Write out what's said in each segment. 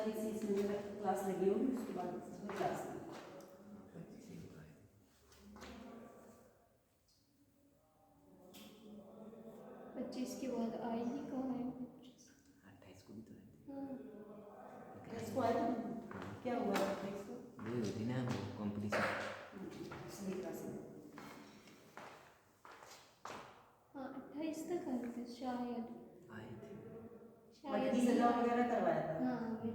सारी इसी इसमें मेरा क्लास लगी होगी, उसके बाद इसमें क्लास में 25 के बाद आएगी कहाँ है 25? 28 को भी तो है। हाँ इसको आया था क्या हुआ था इसको वही होती ना वो कंपटीशन। इसलिए क्लास में हाँ 28 तक आए थे शायद। आए थे। मटकी सजा वगैरह करवाया था। हाँ वही।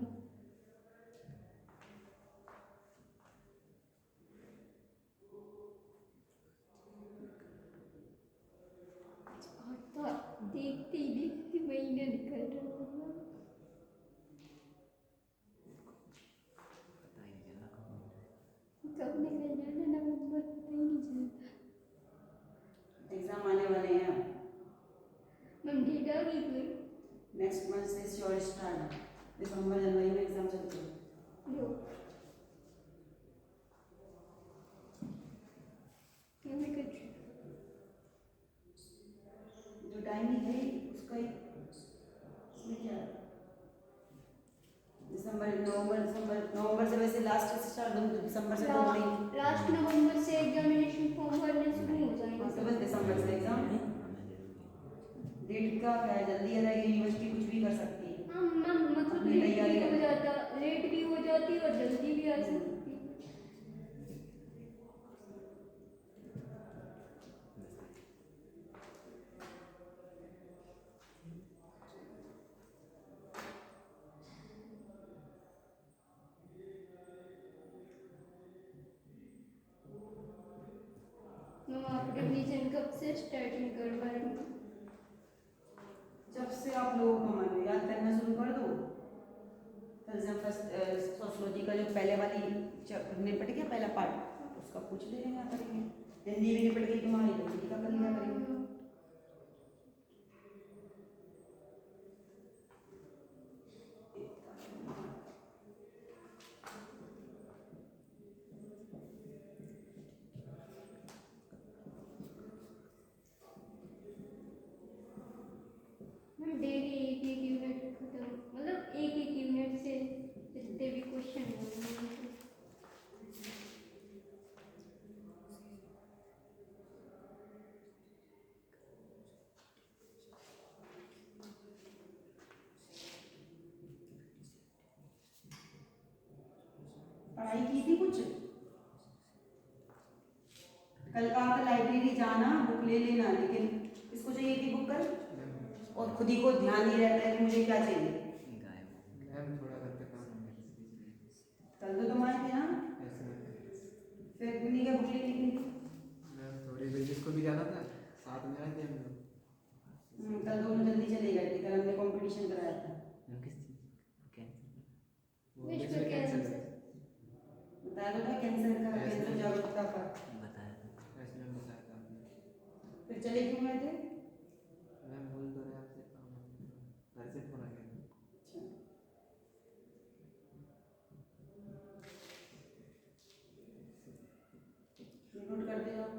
और तो देखते ही देखते महीना निकल रहा होगा। पता ही नहीं चला कब मिल रहा है। कब निकल जाना नवंबर पता ही नहीं चलता। एग्जाम आने वाले हैं हम डेट आ गई फिर नेक्स्ट मंथ से श्योर स्टार्ट, दिसंबर जनवरी में एग्जाम चलते हैं। लो क्या मैं कर जो टाइम नहीं है उसका इसमें क्या है? नवंबर से वैसे लास्ट से स्टार्ट होंगे तो दिसंबर से तो नहीं। लास्ट नवंबर से एग्जामिनेशन फॉर्म भरने शुरू हो हाँ जाएंगे। तो बस दिसंबर से एग्जाम है। डेट का क्या है, जल्दी है ना, यूनिवर्सिटी कुछ भी कर सकती है। हाँ मैम मतलब अपनी लेट तैयारी भी हो जाता, लेट भी हो जाती है और जल्दी भी आ सकती है। मैम आप रिवीजन कब से स्टार्टिंग करवा रही हैं? जब से आप लोगों को मन याद करना शुरू कर दो, फिर जब फर्स्ट सोशियोलॉजी का जो पहले वाली निपट गया पहला पार्ट उसका पूछ ले लेंगे करेंगे। हिंदी भी निपट गई तुम्हारी तो हिंदी का कर लिया करेंगे। मैम डेली एक एक यूनिट खत्म मतलब एक एक यूनिट से जितने भी क्वेश्चन होंगे पढ़ाई की थी कुछ, कल का आकर लाइब्रेरी जाना बुक ले लेना, लेकिन इसको चाहिए थी बुक कल और खुद ही को ध्यान नहीं रहता है कि मुझे क्या चाहिए। मैम थोड़ा घर पे काम हो गया। कल तो तुम आए थे ना, फिर नहीं क्या बुक ले ली थी। मैम थोड़ी देर जिसको भी जाना था साथ में आए थे हम लोग। कल दोनों जल्दी चले गए थे, कल हमने कंपटीशन कराया था। किस चीज कैंसर विश्व कैंसर बताया तो था कैंसर का, कैंसर जागरूकता का बताया था। ऐसे में बताया था आपने। फिर चले क्यों गए थे? मैम बोल तो रहे आपसे काम घर से फोन आ गया था। अच्छा नोट करते जाओ।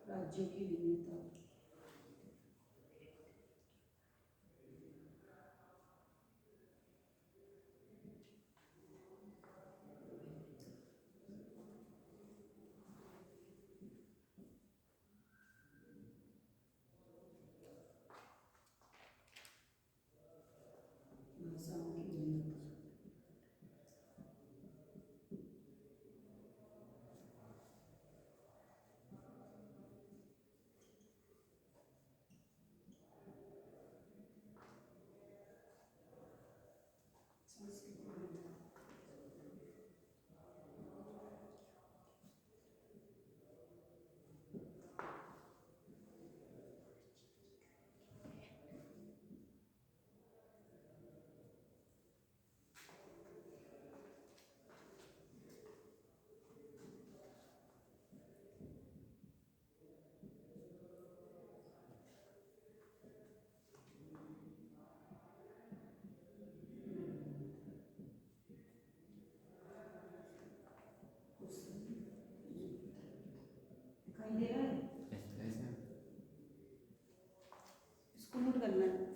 राज्यों की भिन्नता, भाषाओं की भिन्नता,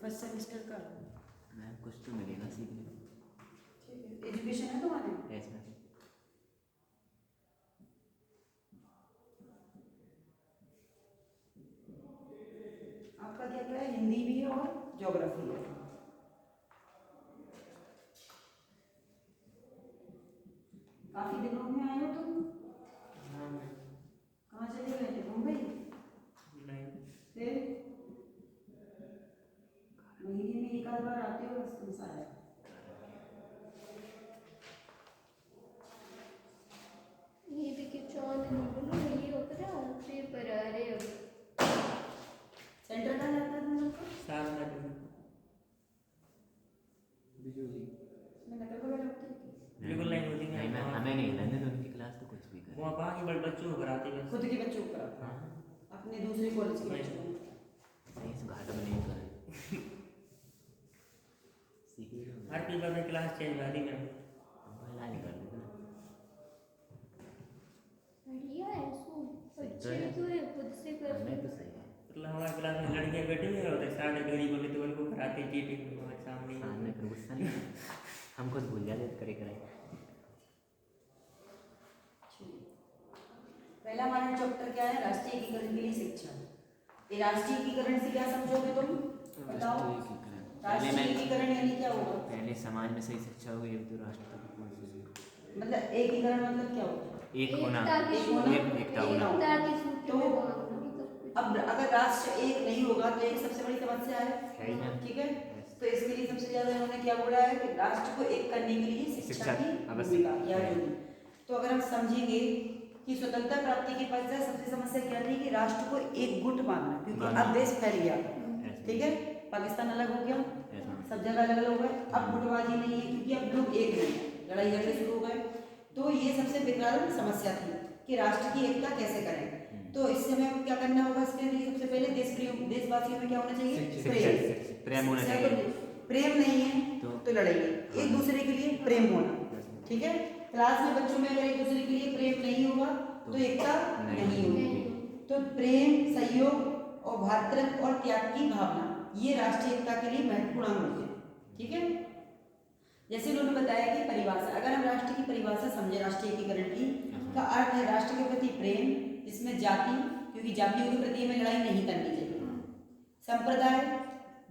फर्स्ट सेमेस्टर का? मैम कुछ तो मिलेगा सीखने को। ठीक है, एजुकेशन है तुम्हारे? Yes ma'am. आपका क्या क्या है? हिंदी भी है और ज्योग्राफी है। काफी दिनों में आए हो तुम? हाँ मैम। कहाँ चले गए थे? मुंबई? नहीं। फिर महीने में एक आध बार आते हो बस तुम सारा? ये देखिए 4 दिन बोलो ये होता है पेपर आ रहे अब। सेंटर कहाँ जाता है तुम लोग का? सारनाथ में। बिजली इसमें नकल वगैरह होती है? बिल्कुल नहीं होती नहीं मैम, हमें नहीं लेने दो उनकी क्लास तो कुछ भी वो करें। बाकी बड़े बच्चों को कराते हैं। खुद के बच्चों को कराते हाँ हैं? अपने दूसरे कॉलेज के बच्चों को? सही से घाटा में नहीं करें। सीखिए हर पेपर में क्लास चेंज कर दी मैम। ला नहीं कर देते ना। बढ़िया है सो सही तो अच्छे है। तो है खुद से कर। हमें तो सही है। मतलब हमारी क्लास में लड़कियां बैठी हुई होते सारे गरीब होते तो उनको कराते चीटिंग हमारे सामने। सामने फिर गुस्सा नहीं हम खुद भूल जाते करे करे। पहला हमारा चैप्टर क्या है? राष्ट्रीय एकीकरण के लिए शिक्षा। ये राष्ट्रीय एकीकरण से क्या समझोगे तुम? बताओ। राष्ट्रीय एकीकरण यानी क्या होगा? पहले समाज में सही शिक्षा होगी तो राष्ट्र तक पहुंच सकेगी। मतलब एकीकरण मतलब क्या होगा? एक होना, एकता की एक होना, एकता होना। एकता की सूत्र तो में बांधना मतलब कुछ। अब अगर राष्ट्र एक नहीं होगा तो एक सबसे बड़ी समस्या है, है ही ना। ठीक है? तो इसके लिए सबसे ज्यादा इन्होंने क्या बोला है कि राष्ट्र को एक करने के लिए शिक्षा शिक्षा की आवश्यक भूमिका या है। जरूरी। तो अगर हम समझेंगे कि स्वतंत्रता प्राप्ति के पश्चात सबसे समस्या क्या थी कि राष्ट्र को एक गुट मानना, क्योंकि मानना। अब देश फैल गया था, ऐसे। ठीक है? पाकिस्तान अलग हो गया, ऐसे। सब जगह अलग अलग हो गए। अब गुटबाजी नहीं है क्योंकि अब लोग एक नहीं है, लड़ाई झगड़े शुरू हो गए। तो ये सबसे विकराल समस्या थी कि राष्ट्र की एकता कैसे करें। तो इस समय क्या करना होगा? इसके लिए सबसे पहले देशवासियों में क्या होना चाहिए? प्रेम होना शिक्षा चाहिए। को प्रेम नहीं है तो लड़ाइए, एक दूसरे के लिए प्रेम होना, ठीक है? क्लास में बच्चों में अगर एक दूसरे के लिए प्रेम नहीं होगा तो एकता नहीं होगी। तो प्रेम, सहयोग और भ्रातृत्व और त्याग की भावना, ये राष्ट्रीय एकता के लिए महत्वपूर्ण अंग होते हैं, ठीक है? जैसे उन्होंने बताया कि परिभाषा, अगर हम राष्ट्र की परिभाषा समझे राष्ट्रीय एकीकरण की, का अर्थ है राष्ट्र के प्रति प्रेम, जिसमें जाति, क्योंकि जातियों के प्रति हमें लड़ाई नहीं करनी चाहिए, संप्रदाय,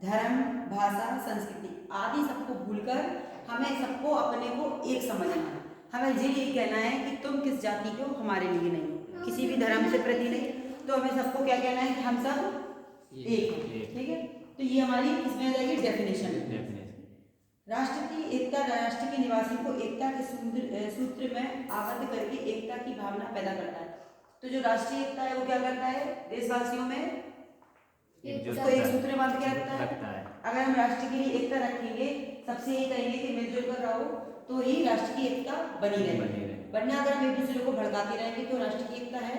धर्म, भाषा, संस्कृति आदि सबको भूलकर हमें सबको अपने को एक समझना है। हमें ये कहना है कि तुम किस जाति के हो, हमारे लिए नहीं, किसी भी धर्म से प्रति नहीं, तो हमें सबको क्या कहना है कि हम सब एक हैं, ठीक है? तो ये हमारी इसमें आ जाएगी डेफिनेशन। राष्ट्र की एकता राष्ट्र के निवासी को एकता के सूत्र में आबद्ध करके एकता की भावना पैदा करता है। तो जो राष्ट्रीय एकता है वो क्या करता है? देशवासियों में उसको एक सूत्र में बांध के रखता है। अगर हम राष्ट्र के लिए एकता रखेंगे, सबसे यही कहेंगे कि मिलजुल कर रहो, तो ही राष्ट्र की एकता बनी रहेगी। वरना अगर हम एक दूसरे को भड़काते रहेंगे तो राष्ट्र की एकता है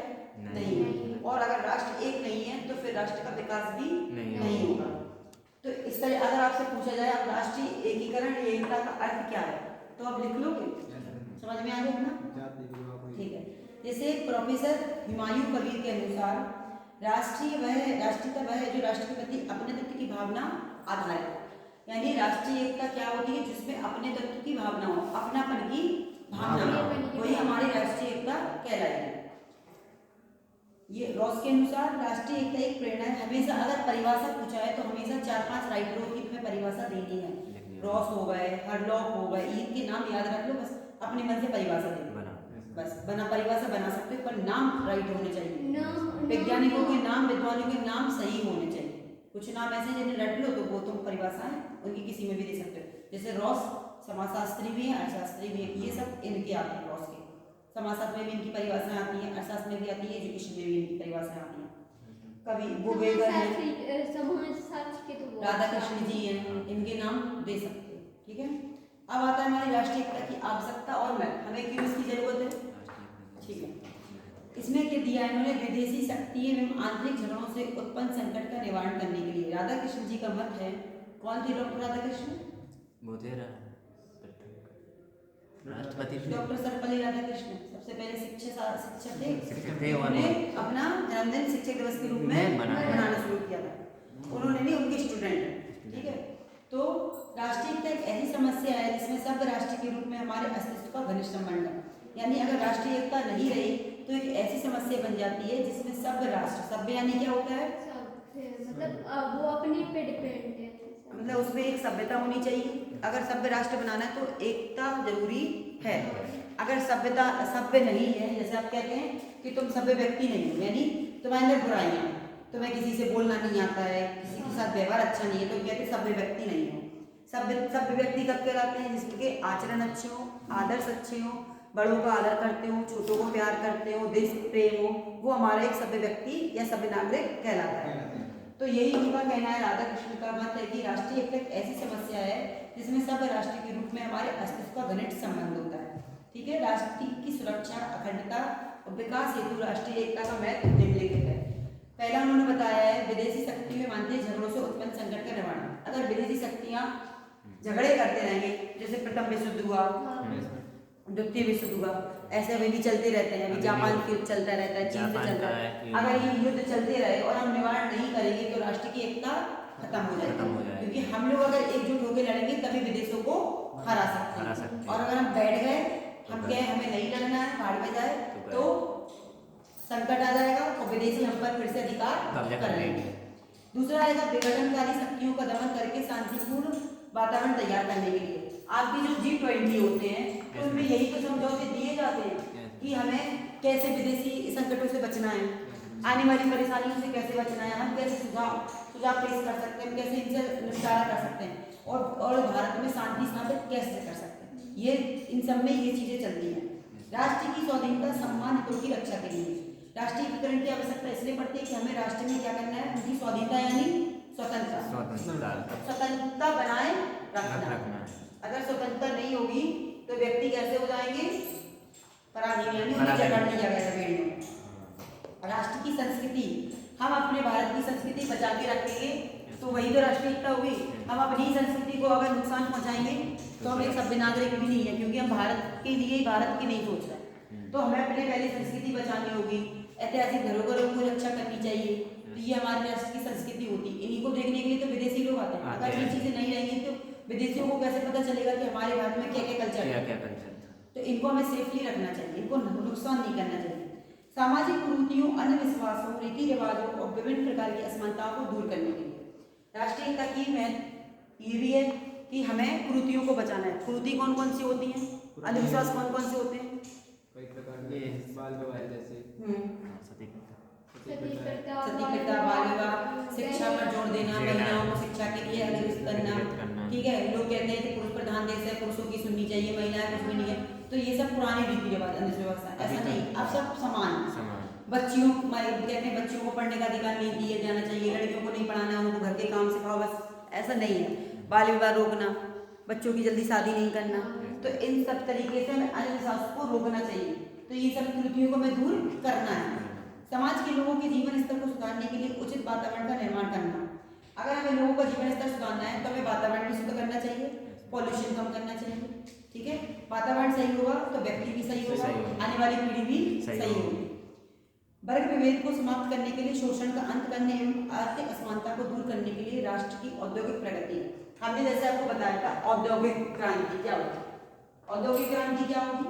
नहीं। और अगर राष्ट्र एक नहीं है तो फिर राष्ट्र का विकास भी नहीं होगा। तो इस तरह अगर आपसे पूछा जाए अब राष्ट्रीय एकीकरण एकता का अर्थ क्या है, तो आप लिख लोगे? समझ में आ गया ना? ठीक है। जैसे प्रोफेसर हुमायूं कबीर के अनुसार राष्ट्रीयता वह है जो राष्ट्र के प्रति अपने तत्व की भावना आधारित है। यानी राष्ट्रीय एकता क्या होती है? जिसमें अपने तत्व की भावना हो, अपनापन की भावना हो, वही हमारी राष्ट्रीय एकता कहलाएगी। ये रॉस के अनुसार राष्ट्रीय एकता एक प्रेरणा है। हमेशा अगर परिभाषा पूछा है तो हमेशा 4-5 राइटरों की तुम्हें परिभाषा देनी है। रॉस हो गए, हरलॉक हो गए, इनके नाम याद रख लो, बस अपने मन से परिभाषा दे दो, बस परिभाषा बना सकते हो, पर नाम राइट होने चाहिए। वैज्ञानिकों के नाम, विद्वानों के नाम सही होने चाहिए। कुछ नाम ऐसे जिन्हें रट लो तो वो तुम परिभाषाएं उनकी किसी में भी दे सकते हो। जैसे रॉस समाजशास्त्री भी है, अर्थशास्त्री भी है, ये सब इनके आते हैं। रॉस के समाजशास्त्र में भी इनकी परिभाषाएं आती हैं, अर्थशास्त्र में भी आती है, एजुकेशन में भी इनकी परिभाषाएं आती हैं। कभी बुबेगर है, समाजशास्त्र के तो राधा कृष्ण जी हैं, इनके नाम दे सकते हो, ठीक है? अब आता है हमारी राष्ट्रीय एकता की आवश्यकता और महत्व, हमें क्यों इसकी जरूरत है, ठीक है? इसमें क्या दिया है इन्होंने? विदेशी शक्ति एवं आंतरिक झगड़ों से उत्पन्न संकट का निवारण करने के लिए। राधा कृष्ण जी का मत है, कौन थे डॉक्टर राधा कृष्ण? राष्ट्रपति डॉक्टर सर्वपल्ली राधाकृष्णन सबसे पहले शिक्षक थे। थे, उन्होंने अपना जन्मदिन शिक्षक दिवस के रूप में मनाना शुरू किया था। उन्होंने नहीं, उनके स्टूडेंट, ठीक है? सब राष्ट्र के रूप में हमारे अस्तित्व का घनिष्ठ संबंध है। यानी अगर राष्ट्रीय एकता नहीं रही तो एक ऐसी समस्या बन जाती है जिसमें सब राष्ट्र, सभ्य यानी क्या होता है, मतलब वो अपने पे डिपेंड है। मतलब उसमें एक सभ्यता होनी चाहिए। अगर सभ्य राष्ट्र बनाना है तो एकता जरूरी है। अगर सभ्य नहीं है, जैसे आप कहते हैं कि तुम सभ्य व्यक्ति नहीं हो, यानी तुम्हारे अंदर बुराइयां, तुम्हें किसी से बोलना नहीं आता है, किसी के साथ व्यवहार अच्छा नहीं है, तो कहते हैं सभ्य व्यक्ति नहीं हो। सभ्य व्यक्ति कब कहलाते हैं, जिसके आचरण अच्छे हो, आदर्श अच्छे हो, बड़ों का आदर करते हो, छोटों को प्यार करते हो, देश प्रेम हो, वो हमारा एक सभ्य व्यक्ति या सभ्य नागरिक कहलाता है। तो यही उनका कहना है, राधा कृष्ण का मत है कि राष्ट्रीय एकता एक ऐसी समस्या है जिसमें सब राष्ट्र के रूप में हमारे अस्तित्व का घनिष्ठ संबंध होता है। ठीक है, राष्ट्र की सुरक्षा, अखंडता और विकास हेतु राष्ट्रीय एकता का महत्व निम्नलिखित है। पहला उन्होंने बताया है, विदेशी शक्ति में मानते झगड़ों से उत्पन्न संकट का निवारण। अगर विदेशी शक्तियां झगड़े करते रहेंगे, जैसे प्रथम विश्व युद्ध हुआ, द्वितीय विश्व युद्ध हुआ, ऐसे अभी भी चलते रहते हैं, अभी जापान के युद्ध चलता रहता है, चीन से चलता है, अगर ये युद्ध चलते रहे और हम निवारण नहीं करेंगे तो राष्ट्र की एकता खत्म हो जाएगी। क्योंकि हम लोग अगर एकजुट होकर लड़ेंगे तभी विदेशों को हरा सकते हैं। और अगर हम बैठ गए, हम कहें हमें नहीं लड़ना है, भाड़ में जाए, तो संकट आ जाएगा और विदेशी हम पर फिर से अधिकार कर लेंगे। दूसरा आएगा विघटनकारी शक्तियों का दमन करके शांतिपूर्ण वातावरण तैयार करने के लिए। आपके जो G20 होते हैं तो उनमें यही तो समझौते दिए जाते हैं कि हमें कैसे विदेशी संकटों से बचना है, आने वाली परेशानियों से कैसे बचना है, हम कैसे सुझाव पेश कर सकते हैं, कैसे इनसे निपटारा कर सकते हैं और भारत में शांति स्थापित कैसे कर सकते हैं। ये इन सब में ये चीजें चलती हैं। राष्ट्र की स्वाधीनता, सम्मान, हितों की रक्षा के लिए राष्ट्रीयकरण की आवश्यकता इसलिए पड़ती है कि हमें राष्ट्र में क्या करना है, उनकी स्वाधीनता यानी स्वतंत्रता बनाए रखना। अगर स्वतंत्रता नहीं होगी तो व्यक्ति कैसे हो जाएंगे, पराधीन, यानी उन्हें जकड़ लिया गया है। राष्ट्र की संस्कृति, हम अपने भारत की संस्कृति बचा के रखेंगे तो वही तो राष्ट्रीय एकता होगी। हम अपनी संस्कृति को अगर नुकसान पहुंचाएंगे तो हम एक सभ्य नागरिक भी नहीं है, क्योंकि हम भारत के लिए, भारत की नहीं सोच रहे। तो हमें अपने पहले संस्कृति बचानी होगी, ऐतिहासिक धरोहरों को रक्षा करनी चाहिए। तो ये हमारे राष्ट्र की संस्कृति होती है। इन्हीं को देखने के लिए तो विदेशी लोग आते हैं। अगर ये चीजें नहीं रहेंगी तो विदेशियों को कैसे पता चलेगा कि हमारे भारत में क्या क्या कल्चर है। तो इनको हमें सेफली रखना चाहिए, इनको नुकसान नहीं करना चाहिए। सामाजिक कुरीतियों, अंधविश्वासों, रीति रिवाजों और विभिन्न प्रकार की असमानताओं को दूर करने के लिए राष्ट्रीय एकता की महत्व ये भी है कि हमें कुरीतियों को बचाना है। कुरीति कौन कौन सी होती हैं, अंधविश्वास कौन कौन से होते हैं, कई प्रकार के बाल विवाह जैसे सतीप्रथा, बाल विवाह, शिक्षा पर जोर देना, महिलाओं को शिक्षा के लिए अग्रसर करना। ठीक है, लोग कहते हैं कि पुरुष प्रधान देश है, पुरुषों की सुननी चाहिए, महिलाएं कुछ भी नहीं है। तो ये सब पुरानी रीति रिवाज, अंधविश्वास, ऐसा नहीं। अब सब समान। बच्चियों कहते हैं बच्चियों को पढ़ने का अधिकार नहीं दिया जाना चाहिए, लड़कियों को नहीं पढ़ाना, उनको घर के काम सिखाओ, बस ऐसा नहीं है। बाल विवाह रोकना, बच्चों की जल्दी शादी नहीं करना, तो इन सब तरीके से हमें अंधविश्वास को रोकना चाहिए। तो ये सब कुरीतियों को हमें दूर करना है। समाज के लोगों के जीवन स्तर को सुधारने के लिए उचित वातावरण का निर्माण करना। अगर हमें लोगों का जीवन स्तर सुधारना है तो हमें वातावरण भी शुद्ध करना चाहिए, पॉल्यूशन कम करना चाहिए। ठीक है, वातावरण सही होगा तो व्यक्ति भी सही होगा, आने वाली पीढ़ी भी सही होगी। वर्ग विभेद को समाप्त करने के लिए, शोषण का अंत करने एवं आर्थिक असमानता को दूर करने के लिए राष्ट्र की औद्योगिक प्रगति। हमने जैसे आपको बताया था औद्योगिक क्रांति क्या होगी। औद्योगिक क्रांति क्या होगी?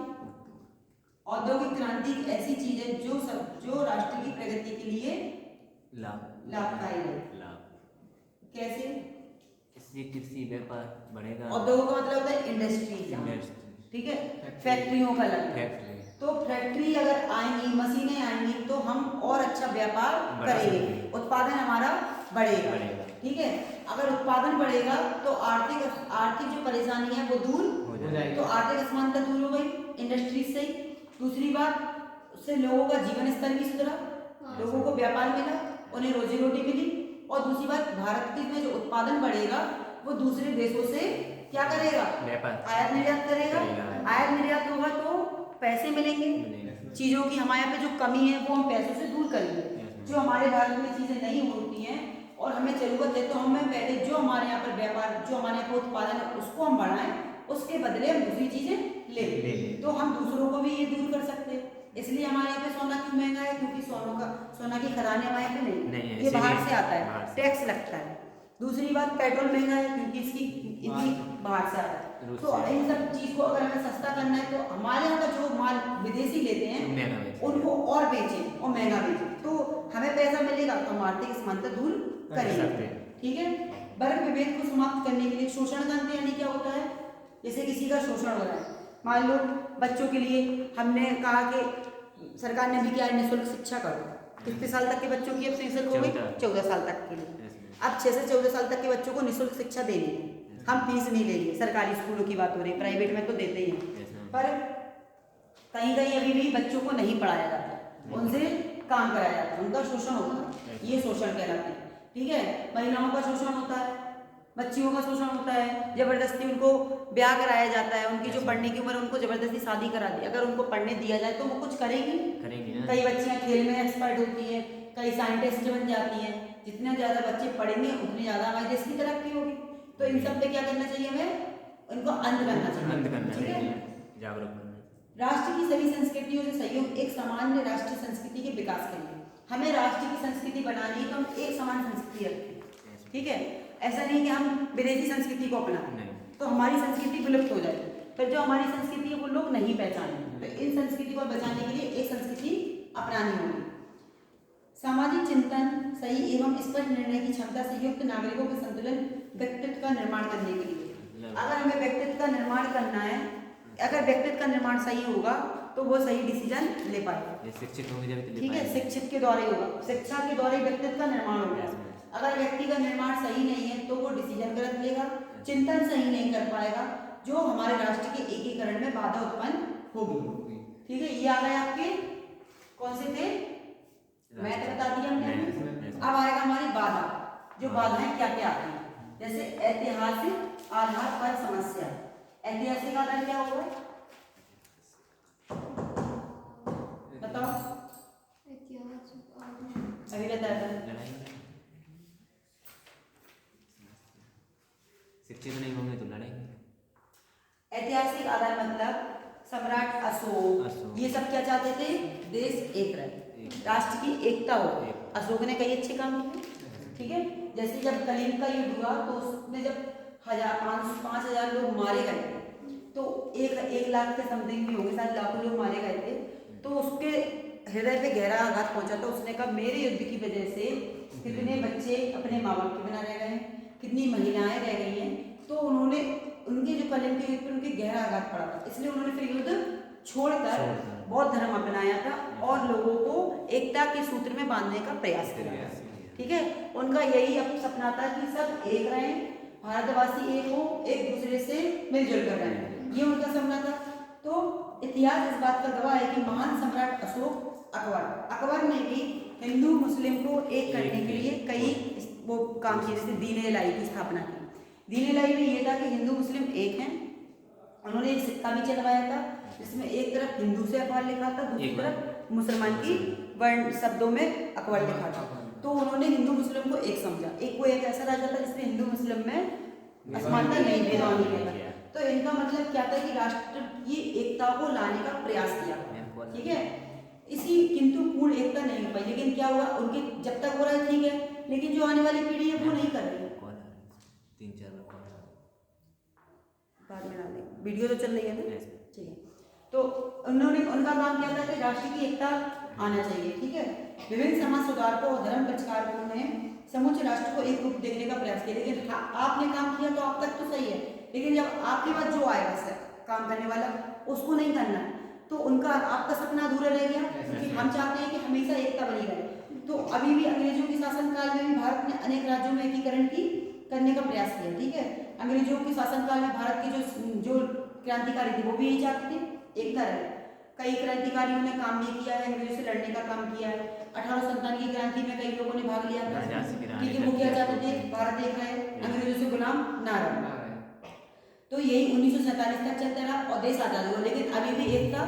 औद्योगिक क्रांति एक ऐसी चीज है जो राष्ट्र की प्रगति के लिए लाभकारी है। कैसे? इससे कृषि व्यापार बढ़ेगा। औद्योग का मतलब होता है इंडस्ट्री। ठीक है, फैक्ट्रियों का मतलब। तो फैक्ट्री अगर आएंगी, मशीनें आएंगी तो हम और अच्छा व्यापार करेंगे, उत्पादन हमारा बढ़ेगा। ठीक है, अगर उत्पादन बढ़ेगा तो आर्थिक जो परेशानी है वो दूर हो जाएगी। तो आर्थिक असमानता दूर हो गई इंडस्ट्री से। दूसरी बात, उससे लोगों का जीवन स्तर भी सुधरा, लोगों को व्यापार मिला, उन्हें रोजी रोटी मिली। और दूसरी बात, भारत के में जो उत्पादन बढ़ेगा वो दूसरे देशों से क्या करेगा, आयात निर्यात करेगा। आयात निर्यात होगा तो पैसे मिलेंगे, चीजों की हमारे यहाँ पे जो कमी है वो हम पैसों से दूर करेंगे। जो हमारे भारत में चीजें नहीं होती हैं और हमें जरूरत है तो हमें पहले जो हमारे यहाँ पर व्यापार, जो हमारे यहाँ पर उत्पादन है उसको हम बढ़ाएं, उसके बदले हम दूसरी चीजें ले तो हम दूसरों को भी ये दूर कर सकते हैं। इसलिए हमारे यहाँ पे सोना क्यों महंगा है? क्योंकि सोना की खदानें हमारे यहाँ पे नहीं है, ये बाहर से आता है, टैक्स लगता है। दूसरी बात, पेट्रोल महंगा है क्योंकि इसकी बाहर से आता है। रूस तो से। इन सब चीज को अगर हमें सस्ता करना है तो हमारे यहाँ का जो माल विदेशी लेते हैं महंगा बेचते हैं। उनको और बेचें और महंगा बेचें, तो हमें पैसा मिलेगा तो हम आर्थिक असमानता दूर कर करेंगे। सकते हैं। ठीक है। वर्ग विभेद को समाप्त करने के लिए शोषण क्रांति यानी क्या होता है, जैसे किसी का शोषण हो रहा है, मान लो बच्चों के लिए हमने कहा कि सरकार ने भी किया निःशुल्क शिक्षा करो, कितने साल तक के बच्चों की अब निःशुल्क हो गई, 14 साल तक के लिए। अब 6 से 14 साल तक के बच्चों को निःशुल्क शिक्षा देनी है, हम फीस नहीं लेंगे। सरकारी स्कूलों की बात हो रही है, प्राइवेट में तो देते ही हैं, पर कहीं कहीं अभी भी बच्चों को नहीं पढ़ाया जाता, उनसे काम कराया जाता है, उनका शोषण होता है, ये शोषण कहलाते हैं। ठीक है। महिलाओं का शोषण होता है, बच्चियों का शोषण होता है, जबरदस्ती उनको ब्याह कराया जाता है, उनकी जो पढ़ने की उम्र है उनको जबरदस्ती शादी करा दी। अगर उनको पढ़ने दिया जाए तो वो कुछ करेंगी ना। कई बच्चियां खेल में एक्सपर्ट होती हैं, कई साइंटिस्ट बन जाती हैं। जितने ज़्यादा बच्चे पढ़ेंगे उतनी ज़्यादा हमारे देश की तरक्की होगी। तो इन सब पे क्या करना चाहिए, हमें इनको अंत करना चाहिए। बंद करना ठीक है। चाहिए, जागरूक करना चाहिए। राष्ट्र की सभी संस्कृतियों से सहयोग एक सामान्य राष्ट्रीय संस्कृति के विकास के लिए, हमें राष्ट्र की संस्कृति बनानी है तो हम एक समान संस्कृति रखें। ठीक है। ऐसा नहीं कि हम विदेशी संस्कृति को अपनाएं तो हमारी संस्कृति विलुप्त हो जाएगी, फिर जो हमारी संस्कृति है वो लोग नहीं पहचानेंगे। तो इन संस्कृति को बचाने के लिए एक संस्कृति अपनानी होगी। सामाजिक चिंतन, सही एवं स्पष्ट निर्णय की क्षमता से युक्त नागरिकों के संतुलन व्यक्तित्व का निर्माण करने के लिए, अगर हमें व्यक्तित्व का निर्माण करना है, अगर व्यक्तित्व का निर्माण सही होगा तो वो सही डिसीजन ले पाएगा। ये शिक्षित होंगे जब तो ले ठीक है। पाएंगे। शिक्षित के द्वारा ही होगा, शिक्षा के द्वारा ही व्यक्तित्व का निर्माण होगा। अगर व्यक्ति का निर्माण सही नहीं है तो वो डिसीजन गलत लेगा, चिंतन सही नहीं कर पाएगा, जो हमारे राष्ट्र के एकीकरण में बाधा उत्पन्न होगी। ठीक है। ये आ गए आपके कौन से थे, मैथ बता दिया हमने। अब आएगा हमारी बाधा, जो बाधाएं क्या क्या आती हैं, जैसे ऐतिहासिक आधार पर समस्या। ऐतिहासिक आधार क्या होगा बताओ, अभी बताया था। लड़ाई, शिक्षित नहीं होंगे तो लड़ाई। ऐतिहासिक आधार मतलब सम्राट अशोक, ये सब क्या चाहते थे, देश एक रहे, राष्ट्र की एकता हो। अशोक ने कई अच्छे काम किए। ठीक है। जैसे जब कलिंग का युद्ध हुआ तो उसमें जब 5,000 लोग मारे गए थे, तो 1 लाख के समथिंग भी होंगे, शायद लाखों लोग मारे गए थे, तो उसके हृदय पे गहरा आघात पहुंचा। तो उसने कहा मेरे युद्ध की वजह से कितने बच्चे अपने माँ बाप के बिना रह गए हैं, कितनी महिलाएं रह गई हैं। तो उन्होंने उनके जो कलिंग के युद्ध पर उनके गहरा आघात पड़ा था, इसलिए उन्होंने फिर युद्ध छोड़कर बौद्ध धर्म अपनाया था और लोगों को एकता के सूत्र में बांधने का प्रयास किया। ठीक है। उनका यही अब सपना था कि सब एक रहें, भारतवासी एक हो, एक दूसरे से मिलजुल कर रहें, ये उनका सपना था। तो इतिहास इस बात का गवाह है कि महान सम्राट अशोक अकबर ने भी हिंदू मुस्लिम को एक करने के लिए कई वो काम किए, जैसे दीन इलाही की स्थापना की। दीन इलाही में ये था कि हिंदू मुस्लिम एक हैं। उन्होंने एक सिक्का भी चलवाया था जिसमें एक तरफ हिंदू से अकबर लिखा था, दूसरी तरफ मुसलमान की वर्ण शब्दों में अकबर लिखा था। तो उन्होंने हिंदू मुस्लिम को एक समझा, एक ऐसा राजा था जिसने हिंदू मुस्लिम में असमानता नहीं, भेदभाव नहीं किया। तो इनका मतलब क्या था कि राष्ट्र की एकता को लाने का प्रयास किया। ठीक है। इसी किंतु पूर्ण एकता नहीं हो पाई, लेकिन क्या हुआ, उनके जब तक हो रहा है ठीक है, लेकिन जो आने वाली पीढ़ी है वो नहीं कर रही है। 3-4 बाद में डालेंगे, वीडियो तो चल रही है ना। ठीक है। तो उनका काम क्या था कि राष्ट्र की एकता आना चाहिए। ठीक है। विभिन्न समाज सुधारकों और धर्म प्रचारकों ने समूचे राष्ट्र को एक रूप देने का प्रयास किया, लेकिन आपने काम किया तो आप तक तो सही है, लेकिन जब आपके बाद जो आएगा सर काम करने वाला उसको नहीं करना, तो उनका आपका सपना अधूरा रह गया। क्योंकि हम चाहते हैं कि हमेशा एकता बनी रहे। तो अभी भी अंग्रेजों के शासनकाल में भी भारत ने अनेक राज्यों में एकीकरण की करने का प्रयास किया। ठीक है। अंग्रेजों के शासनकाल में भारत के जो क्रांतिकारी थे वो भी यही चाहते थे एकता रहे। कई क्रांतिकारियों ने काम भी किया है, अंग्रेजों से लड़ने का काम किया है। 1857 की क्रांति में कई लोगों ने भाग लिया था, क्योंकि वो क्या चाहते थे, भारत एक रहे, अंग्रेजों से गुलाम ना रहे। तो यही 1947 तक चलता रहा और देश आजाद हुआ, लेकिन अभी भी एकता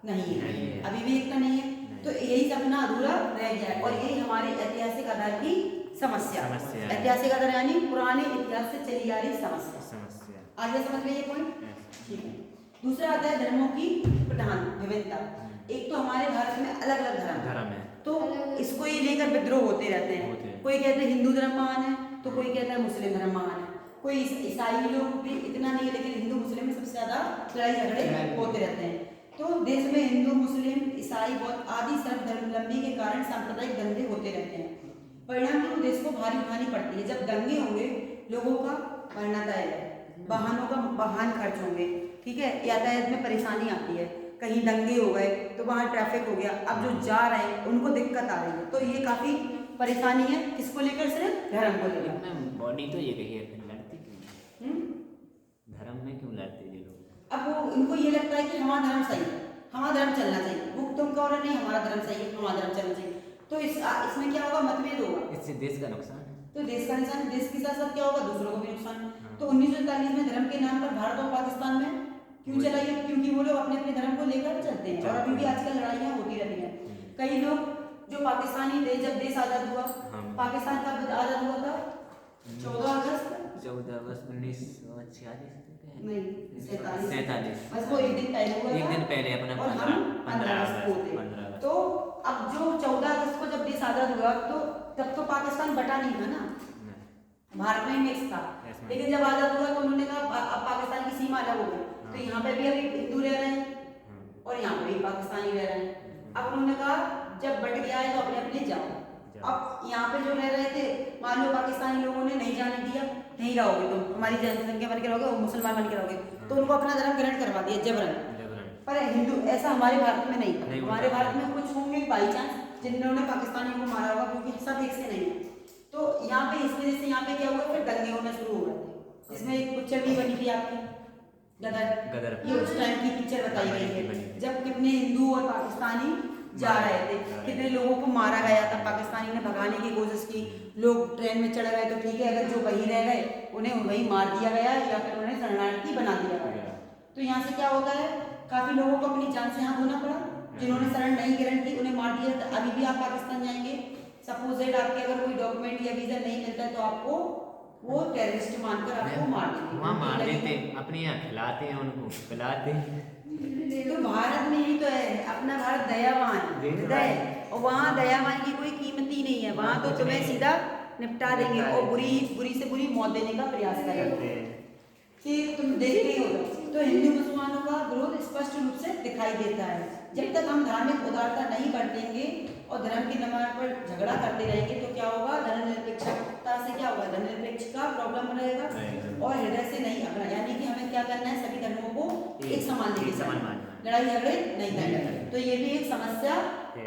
नहीं है, अभी भी एकता नहीं है। तो यही सपना अधूरा रह गया है और यही हमारे ऐतिहासिक आधार की समस्या। ऐतिहासिक आधार यानी पुराने इतिहास से चली आ रही समस्या। आगे समझ गए ये पॉइंट। ठीक है। दूसरा आता है धर्मों की प्रधान विविधता। एक तो हमारे भारत में अलग अलग धर्म है, तो इसको ये लेकर विद्रोह होते रहते हैं। कोई कहते हैं हिंदू धर्म महान है, तो कोई कहता है मुस्लिम धर्म महान है। कोई ईसाई लोग भी इतना नहीं है, लेकिन हिंदू मुस्लिम में सबसे ज्यादा लड़ाई झगड़े होते रहते हैं। तो देश में हिंदू मुस्लिम ईसाई बौद्ध आदि सर्व धर्मावलंबी के कारण सांप्रदायिक दंगे होते रहते हैं। परिणाम तो देश को भारी उठानी पड़ती है। जब दंगे होंगे लोगों का मरना तय है, वाहनों का वाहन खर्च होंगे, ठीक है, यातायात में परेशानी आती है, कहीं दंगे हो गए तो वहाँ ट्रैफिक हो गया, अब जो जा रहे हैं उनको दिक्कत आ रही है, तो ये काफी परेशानी है। किसको लेकर? सिर्फ धर्म को लेकर। मैम बॉडी तो ये कही है, फिर लड़ती क्यों? धर्म में क्यों लड़ते ये लोग? अब वो उनको ये लगता है कि हमारा धर्म सही है, हमारा धर्म चलना चाहिए, वो तुम कहो रहे नहीं हमारा धर्म सही है, हमारा धर्म चलना चाहिए। तो इसमें क्या होगा? मतभेद होगा, इससे देश का नुकसान है। तो देश का नुकसान, देश के साथ साथ क्या होगा? दूसरों को भी नुकसान। तो 1947 में धर्म के नाम पर भारत और पाकिस्तान में क्यों चला ये? क्योंकि वो लोग अपने अपने धर्म को लेकर चलते हैं, और अभी भी आजकल लड़ाइयाँ होती रहती हैं। कई लोग जो पाकिस्तानी थे, जब देश आजाद हुआ, पाकिस्तान कब आजाद हुआ था? 14 अगस्त 1946 नहीं, 47। बस वो एक दिन पहले हुआ एक था, दिन पहले अपना और हम 15 अगस्त को थे। 15 अगस्त। तो अब जो 14 अगस्त को जब देश आजाद हुआ, तो तब तो पाकिस्तान बटा नहीं था ना, भारत में ही मिक्स था। लेकिन जब आजाद हुआ तो उन्होंने कहा अब पाकिस्तान की सीमा अलग हो गई, तो यहाँ पे भी अभी हिंदू रह रहे हैं और यहाँ पे भी पाकिस्तानी रह रहे हैं। अब उन्होंने कहा जब बट गया है तो अपने अपने जाओ। अब यहाँ पे जो रह रहे थे, मान लो पाकिस्तानी लोगों ने नहीं जाने दिया, नहीं रहोगे तुम, हमारी जनसंख्या बन के रहोगे और मुसलमान बन के रहोगे, तो उनको अपना धर्म ग्रहण करवा दिया जबरन। पर हिंदू ऐसा हमारे भारत में नहीं था। हमारे भारत में कुछ होंगे बाई चांस जिन्होंने पाकिस्तानियों को मारा होगा, क्योंकि सब एक से नहीं है। तो यहाँ पे इस वजह से यहाँ पे क्या हुआ, फिर दंगे होना शुरू हो गए थे। इसमें एक पिक्चर भी बनी थी आपकी गदर, ये उस टाइम की पिक्चर बताई गई है, जब कितने हिंदू और पाकिस्तानी जा रहे थे, कितने लोगों को मारा गया था, पाकिस्तानी ने भगाने की कोशिश की, लोग ट्रेन में चढ़ गए तो ठीक है, अगर जो वहीं रह गए उन्हें वहीं मार दिया गया या फिर उन्हें शरणार्थी बना दिया गया। तो यहाँ से क्या होता है, काफी लोगों को अपनी जान से हाथ धोना पड़ा, जिन्होंने शरण नहीं ग्रहण की उन्हें मार दिया। तो अभी भी आप पाकिस्तान जाएंगे, सपोजेड आपके अगर कोई डॉक्यूमेंट या वीजा नहीं मिलता है तो आपको वो टेररिस्ट मानकर आपको मार देंगे। वहाँ मार देते, अपने यहाँ खिलाते हैं, उनको पिलाते हैं। तो भारत में ही तो है, अपना भारत दयावान हृदय, और वहाँ दयावान की कोई कीमत ही नहीं है। वहाँ तो तुम्हें सीधा निपटा देंगे और बुरी से बुरी मौत देने का प्रयास करेंगे। कि तुम देखते ही हो, तो हिंदू मुसलमानों का विरोध स्पष्ट रूप से दिखाई देता है। जब तक हम धार्मिक उदारता नहीं बरतेंगे और धर्म के नाम पर झगड़ा करते रहेंगे तो क्या होगा, धर्मनिरपेक्षता से क्या होगा, धर्मनिरपेक्ष का प्रॉब्लम रहेगा और हृदय से नहीं अपना। यानी कि हमें क्या करना है, सभी धर्मों को एक समान लेके चलना, लड़ाई झगड़े नहीं करना। तो ये भी एक समस्या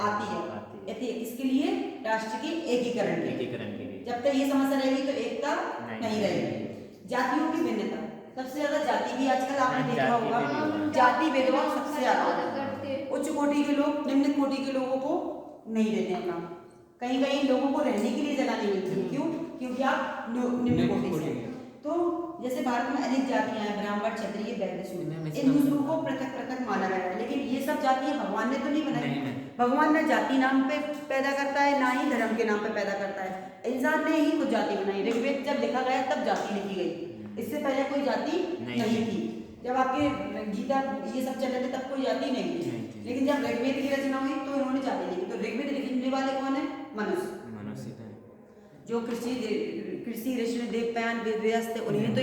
आती है इसके लिए, राष्ट्र की एकीकरण के लिए। जब तक ये समस्या रहेगी तो एकता नहीं रहेगी। जातियों की भिन्नता, सबसे ज्यादा जाति भी आजकल आपने देखा होगा, जाति भेदभाव सबसे ज्यादा, उच्च कोटि के लोग निम्न कोटि के लोगों को नहीं देते हैं काम। कहीं कहीं लोगों को रहने के लिए जगह नहीं मिलती। क्यों? क्योंकि आप निम्न कोटि से। तो जैसे भारत में अनेक जातियां हैं, ब्राह्मण, क्षत्रिय, वैश्य, शूद्र, इन दूसरों को पृथक पृथक माना गया है। लेकिन ये सब जातियां भगवान ने तो नहीं बनाई। भगवान ना जाति नाम पे पैदा करता है, ना ही धर्म के नाम पे पैदा करता है। इंसान ने ही कुछ जाति बनाई। ऋग्वेद जब लिखा गया तब जाति लिखी गई, इससे पहले कोई जाति नहीं थी। जब आपके गीता ये सब चल रहे थे तब कोई जाति नहीं थी। लेकिन जब ऋग्वेद की रचना हुई तो इन्होंने जाति लिखी। तो ऋग्वेद लिखने वाले कौन है? मनुष्य। जो कृषि ऋषि देवपायन वेदव्यास थे, उन्होंने तो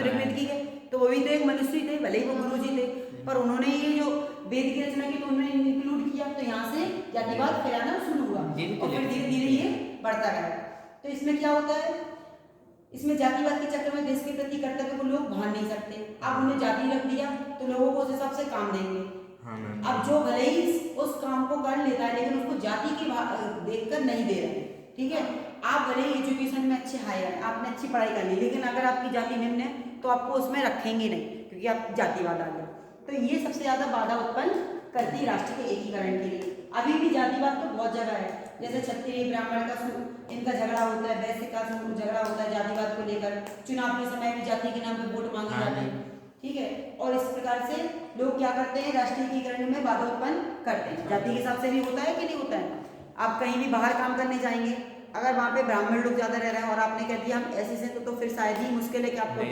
ऋग्वेद की है, तो वो भी तो एक मनुष्य थे, भले ही वो गुरु जी थे, पर उन्होंने ये जो वेद की रचना की तो उन्होंने इंक्लूड किया। तो यहाँ से जातिवाद फैलाना शुरू हुआ और फिर धीरे धीरे ये बढ़ता गया। तो इसमें क्या होता है, इसमें जातिवाद के चक्कर में देश के प्रति कर्तव्य को लोग भान नहीं सकते। अब उन्हें जाति रख दिया तो लोगों को उस हिसाब से काम देंगे। अब जो भले ही उस काम को कर लेता है लेकिन उसको जाति की देखकर नहीं दे रहे, ठीक है। आप भले ही एजुकेशन में अच्छे हायर हैं, आपने अच्छी पढ़ाई कर ली, लेकिन अगर आपकी जाति निम्न है तो आपको उसमें रखेंगे नहीं, क्योंकि आप जातिवाद आ गया। तो ये सबसे ज्यादा बाधा उत्पन्न करती है राष्ट्र के एकीकरण के लिए। अभी भी जातिवाद तो बहुत जगह है, जैसे क्षत्रिय ब्राह्मण का इनका झगड़ा होता है, वैश्य का झगड़ा होता है जातिवाद को लेकर। चुनाव के समय भी जाति के नाम पे वोट मांगे जाते हैं, ठीक है। और इस प्रकार से लोग क्या करते हैं, राष्ट्रीय एकीकरण में बाधा उत्पन्न करते हैं। जाति के हिसाब से भी होता है कि नहीं होता है। आप कहीं भी बाहर काम करने जाएंगे, अगर वहाँ पे ब्राह्मण लोग ज्यादा रह रहे हैं और आपने कह दिया हम ऐसे से, तो फिर शायद ही मुश्किल है कि आपको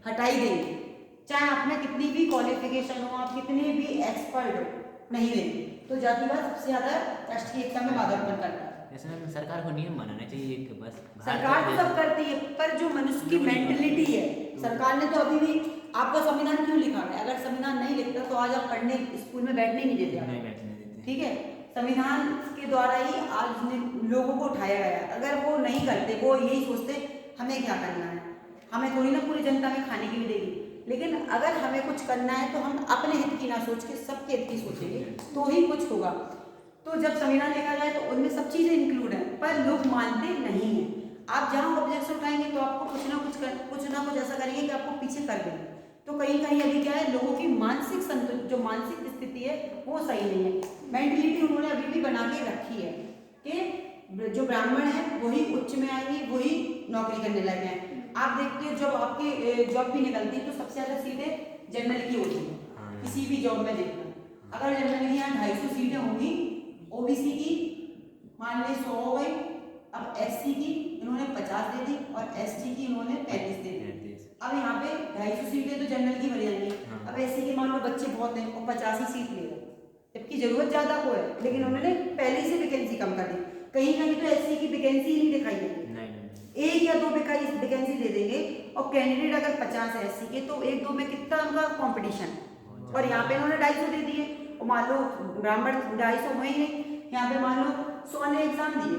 हटा ही देंगे, चाहे आप में कितनी भी क्वालिफिकेशन हो, आप कितने भी एक्सपर्ट हो, नहीं देंगे। तो जातिवाद सबसे ज्यादा राष्ट्रीय एकता में बाधा उत्पन्न करता है। इसमें सरकार को नियम बनाना चाहिए कि बस सरकार तो सब करती है, पर जो मनुष्य की मेंटलिटी सरकार ने तो अभी भी आपका संविधान क्यों लिखा है? अगर संविधान नहीं लिखता तो आज आप पढ़ने स्कूल में बैठने ही नहीं देते आप। नहीं बैठने देते। ठीक है, संविधान के द्वारा ही आज लोगों को उठाया गया। अगर वो नहीं करते, वो यही सोचते हमें क्या करना है, हमें थोड़ी ना पूरी जनता में खाने के लिए देगी। लेकिन अगर हमें कुछ करना है तो हम अपने हित की ना सोच के सबके हित की सोचेंगे तो ही कुछ होगा। तो जब संविधान लिखा जाए तो उनमें सब चीज़ें इंक्लूड हैं, पर लोग मानते नहीं हैं। आप जहाँ ऑब्जेक्शन उठाएंगे तो आपको कुछ ना कुछ ऐसा करेंगे कि आपको पीछे कर देंगे। तो कहीं कहीं अभी क्या है, लोगों की मानसिक संतुलन, जो मानसिक स्थिति है वो सही नहीं है। मेंटलिटी उन्होंने अभी भी बना के रखी है कि जो ब्राह्मण है वही उच्च में आएंगे, वही नौकरी करने लगे हैं। आप देखते हो जब आपकी जॉब भी निकलती है तो सबसे ज़्यादा सीटें जनरल की होती है। किसी भी जॉब में देखना, अगर जनरल की यहाँ 250 सीटें होंगी, ओबीसी की मान ली 100 हो गई, अब एससी की इन्होंने 50 दे दी और एसटी की इन्होंने 35 दे दी। अब यहाँ पे 250 सीटें तो जनरल की भरी जाएंगी। अब एससी के मान लो बच्चे बहुत हैं और 50 ही सीट ले रहे, जबकि जरूरत ज़्यादा को है, लेकिन उन्होंने पहले से वैकेंसी कम कर दी। कहीं कहीं तो एससी की वैकेंसी ही नहीं दिखाई देगी, 1 या 2 वैकेंसी दे देंगे और कैंडिडेट अगर 50 है एससी के तो 1-2 में कितना उनका कंपटीशन। और यहाँ पे इन्होंने 250 दे दिए और मान लो ब्राह्मण 250 हुए ही नहीं, यहाँ पे मान लो 100 ने एग्जाम दिए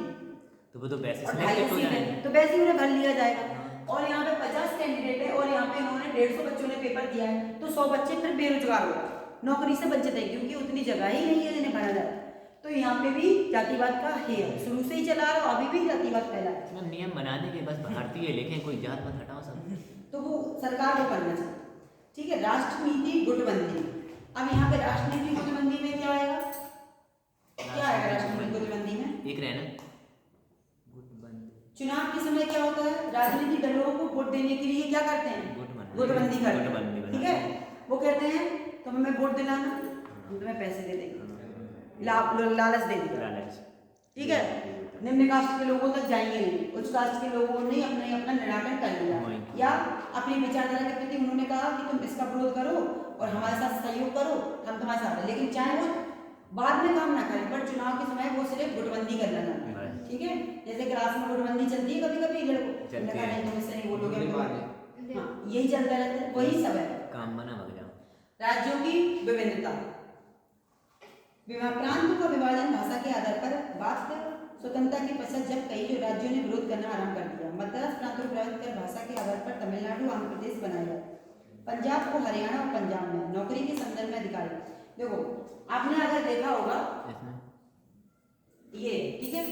तो वो तो वैसे और सिलेक्ट हो 250 जाएंगे। सीटें तो वैसे ही उन्हें भर लिया जाएगा। और यहाँ पे 50 कैंडिडेट है और यहाँ पे इन्होंने 150 बच्चों ने पेपर दिया है, तो 100 बच्चे फिर बेरोजगार हो गए, नौकरी से वंचित है, क्योंकि उतनी जगह ही नहीं है जिन्हें भरा जाए। तो यहाँ पे भी जातिवाद का है, शुरू से ही चला रहा, अभी भी जातिवाद फैला है। मतलब नियम बना देंगे बस भारतीय लिखें, कोई जात मत हटाओ सब। तो वो सरकार को करना चाहिए। ठीक है, राष्ट्रनीति गुटबंदी। अब यहाँ पे राष्ट्रनीति गुटबंदी में क्या आएगा, क्या आएगा राष्ट्रनीति गुटबंदी में? एक रहना गुटबंदी। चुनाव के समय क्या होता है, राजनीतिक दलों को वोट देने के लिए क्या करते हैं, गुटबंदी करते हैं। ठीक है, वो कहते हैं तुम हमें वोट दिलाना, हम तुम्हें पैसे दे देंगे, लालच दे दिया। ठीक है, निम्न कास्ट के लोगों तक जाएंगे नहीं, उच्च कास्ट के लोगों ने अपना निराकरण कर लिया, या अपनी विचारधारा के प्रति उन्होंने कहा कि तुम इसका विरोध करो और हमारे साथ सहयोग करो, हम तुम्हारे साथ हैं। लेकिन चाहे वो बाद में काम ना करें, पर चुनाव के समय वो सिर्फ गुटबंदी कर लेना। ठीक है, जैसे क्लास में गुटबंदी चलती है कभी कभी, लड़कों नहीं तुम इससे नहीं बोलोगे, हाँ यही चलता रहता है, वही सब है। काम बना भग जाओ। राज्यों की विभिन्नता, प्रांतों का विभाजन भाषा के आधार पर बात स्वतंत्रता के पश्चात जब कई जो राज्यों ने विरोध करना आरंभ कर दिया, मद्रास प्रांत को विभाजित कर भाषा के आधार पर तमिलनाडु आंध्र प्रदेश बनाया, पंजाब को हरियाणा और पंजाब में नौकरी के संदर्भ में अधिकारी। देखो आपने अगर देखा होगा ये, ठीक है,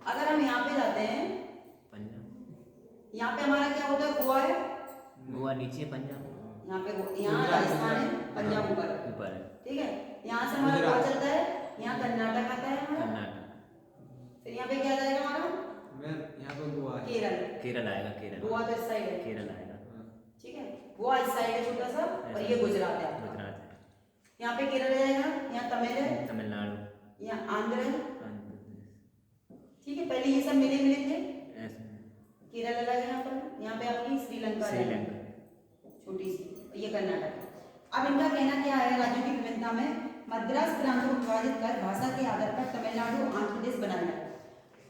अगर हम यहाँ पे जाते हैं, यहाँ पे हमारा क्या होता है, गोवा है, गोवा नीचे, पंजाब यहाँ पे, यहाँ राजस्थान है, पंजाब ऊपर है। ठीक है, यहाँ से हमारा गोवा चलता है, यहाँ कर्नाटक आता है हमारा, फिर यहाँ पे क्या आ जाएगा हमारा, यहाँ पे गोवा, केरल आएगा, केरल, गोवा तो इस साइड है, केरल आएगा। ठीक है, गोवा इस साइड है छोटा सा, और ये गुजरात है, यहाँ पे केरल जाएगा, यहाँ तमिल है, तमिलनाडु, यहाँ आंध्र है। ठीक है, पहले ये सब मिले थे, केरल अलग है यहाँ पे आपकी श्रीलंका है छोटी सी, ये कर्नाटक। अब इनका कहना क्या है, राज्यों की विभिन्नता में मद्रास प्रांत को विभाजित कर भाषा के आधार पर तमिलनाडु आंध्र प्रदेश बनाया।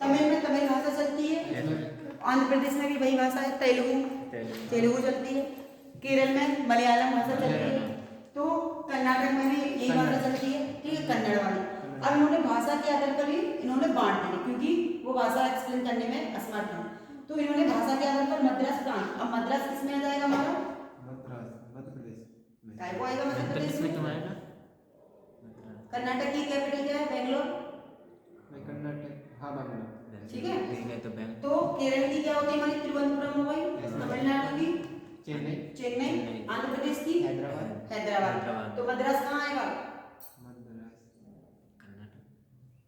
तमिल में तमिल भाषा चलती है, आंध्र प्रदेश में भी वही भाषा है, तेलुगु चलती है, केरल में मलयालम भाषा चलती है, तो कर्नाटक में भी यही भाषा चलती है। ठीक है, कन्नड़ वाली। अब इन्होंने भाषा के आधार पर ही इन्होंने बांट दी, क्योंकि वो भाषा एक्सप्लेन करने में असमर्थ है, तो इन्होंने भाषा के आधार पर मद्रास प्रांत। अब मद्रास किसमें आ जाएगा हमारा, मध्य प्रदेश काय को आएगा मध्य प्रदेश में, कर्नाटक की कैपिटल क्या है, बेंगलोर, कर्नाटक, हाँ बेंगलोर। ठीक है, तो तो केरल की क्या होती है हमारी, तिरुवनंतपुरम हो गई, तमिलनाडु की चेन्नई, आंध्र प्रदेश की हैदराबाद। तो मद्रास कहाँ आएगा,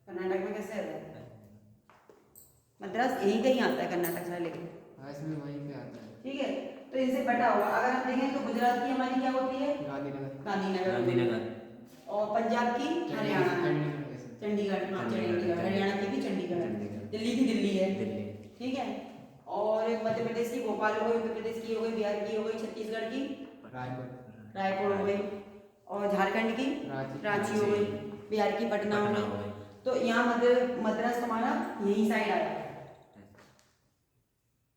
कर्नाटक में कैसे आता है, मद्रास यहीं कहीं आता है कर्नाटक से, लेकिन इसमें वहीं पे आता है। ठीक है, तो इनसे बटा हुआ। अगर हम देखें तो गुजरात की हमारी क्या होती है, गांधीनगर, और पंजाब की हरियाणा, चंडीगढ़, हाँ चंडीगढ़, हरियाणा की भी चंडीगढ़, दिल्ली की दिल्ली है। ठीक है, और मध्य प्रदेश की भोपाल हो गई, उत्तर प्रदेश की हो गई, बिहार की हो गई, छत्तीसगढ़ की रायपुर हो गई, और झारखंड की रांची हो गई, बिहार की पटना हो गई। तो यहाँ मद्रास हमारा यही साइड आया है,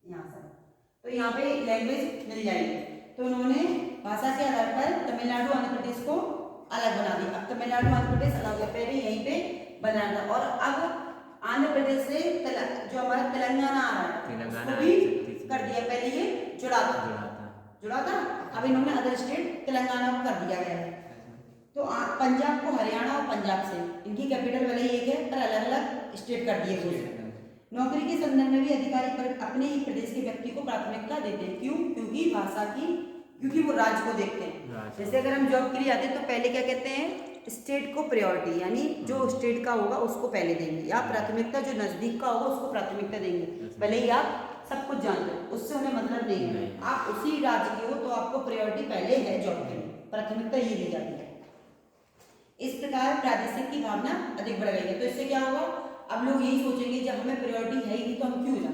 यहाँ से। तो यहाँ पे लैंग्वेज मिल जाएगी। तो उन्होंने भाषा के आधार पर तमिलनाडु आंध्र प्रदेश को अलग बना दिया। अब तमिलनाडु आंध्र प्रदेश अलग है, पहले यहीं पे बना था, और अब आंध्र प्रदेश से जो हमारा तेलंगाना आ रहा है उसको भी कर दिया। पहले ये जुड़ा था, अब इन्होंने अदर स्टेट तेलंगाना को कर दिया गया है। तो पंजाब को हरियाणा और पंजाब से, इनकी कैपिटल भले ही एक है पर अलग अलग स्टेट कर दिए गए। नौकरी के संदर्भ में भी अधिकारी पर अपने ही प्रदेश के व्यक्ति को प्राथमिकता देते हैं। क्यों? क्योंकि भाषा की, क्योंकि वो राज्य को देखते हैं। जैसे अगर हम जॉब के लिए आते हैं तो पहले क्या कहते हैं, स्टेट को प्रायोरिटी, यानी जो स्टेट का होगा उसको पहले देंगे, या प्राथमिकता जो नजदीक का होगा उसको प्राथमिकता देंगे। भले ही आप सब कुछ जानते हो, उससे उन्हें मतलब नहीं है, आप उसी राज्य के हो तो आपको प्रायोरिटी पहले है जॉब के लिए, प्राथमिकता ये दी जाती है। इस प्रकार प्रादेशिक की भावना अधिक बढ़ गई है। तो इससे क्या होगा, अब लोग यही सोचेंगे जब हमें प्रायोरिटी है ही तो हम क्यों जाए,